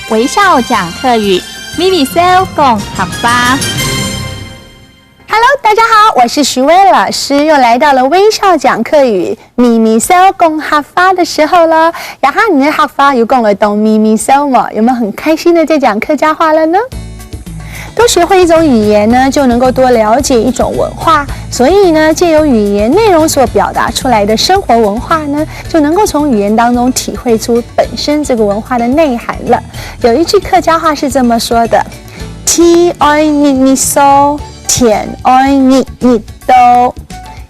微笑讲客语，咪咪笑讲合法。Hello， 大家好，我是徐薇老师，又来到了微笑讲客语咪咪笑讲合法的时候了。然后你的合法有讲了懂咪咪笑吗？有没有很开心的在讲客家话了呢？多学会一种语言呢，就能够多了解一种文化。所以呢，借由语言内容所表达出来的生活文化呢，就能够从语言当中体会出本身这个文化的内涵了。有一句客家话是这么说的：天爱你你扫，田爱你你倒。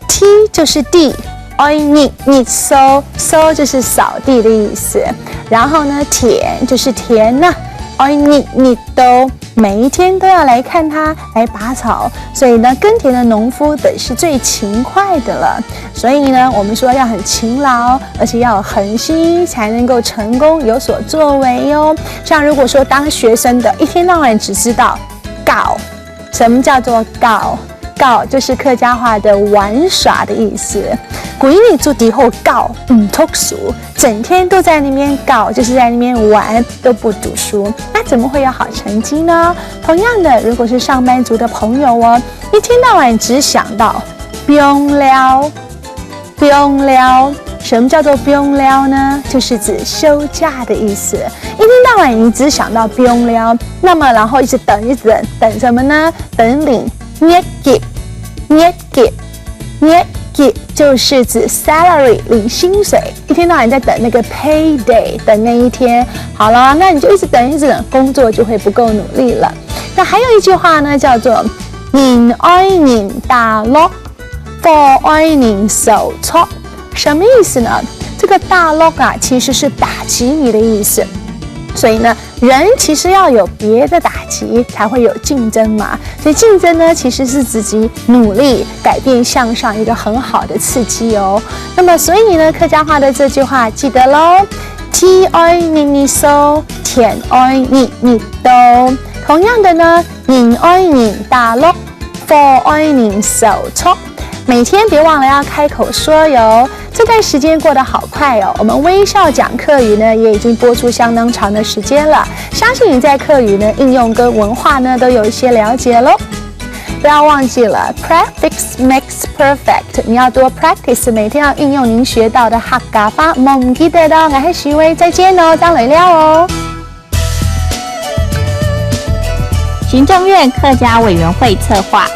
天就是地，爱你你扫，扫就是扫地的意思。然后呢，田就是田呢，爱你你倒。每一天都要来看它，来拔草，所以呢，耕田的农夫得是最勤快的了。所以呢，我们说要很勤劳，而且要有恒心，才能够成功有所作为哟。像如果说当学生的，一天到晚只知道搞，什么叫做搞？搞就是客家话的玩耍的意思。鬼你做底后搞，读书，整天都在那边搞，就是在那边玩，都不读书，那怎么会有好成绩呢？同样的，如果是上班族的朋友哦，一天到晚只想到不用了，不用了。什么叫做不用了呢？就是指休假的意思。一天到晚你只想到不用了，那么然后一直等，一直等，等什么呢？等领月给，月给，月给就是指 salary 领薪水，一天到晚在等那个 payday， 等那一天。好了，那你就一直等，一直等，工作就会不够努力了。那还有一句话呢，叫做人爱人打落，貨愛人受挫。什么意思呢？这个大落啊，其实是打击你的意思。所以呢，人其实要有别的打击，才会有竞争嘛。所以竞争呢，其实是自己努力改变向上一个很好的刺激哦。那么，所以呢，客家话的这句话记得喽：天愛你你掃，田愛你你倒。同样的呢，人愛人打落，貨愛人受挫。每天别忘了要开口说哟。这段时间过得好快哦，我们微笑讲客语呢也已经播出相当长的时间了，相信你在客语呢应用跟文化呢都有一些了解咯。不要忘记了 practice makes perfect， 你要多 practice， 每天要运用您学到的客家话。唔記得到，我是徐薇，再见哦，张磊了哦。行政院客家委员会策划，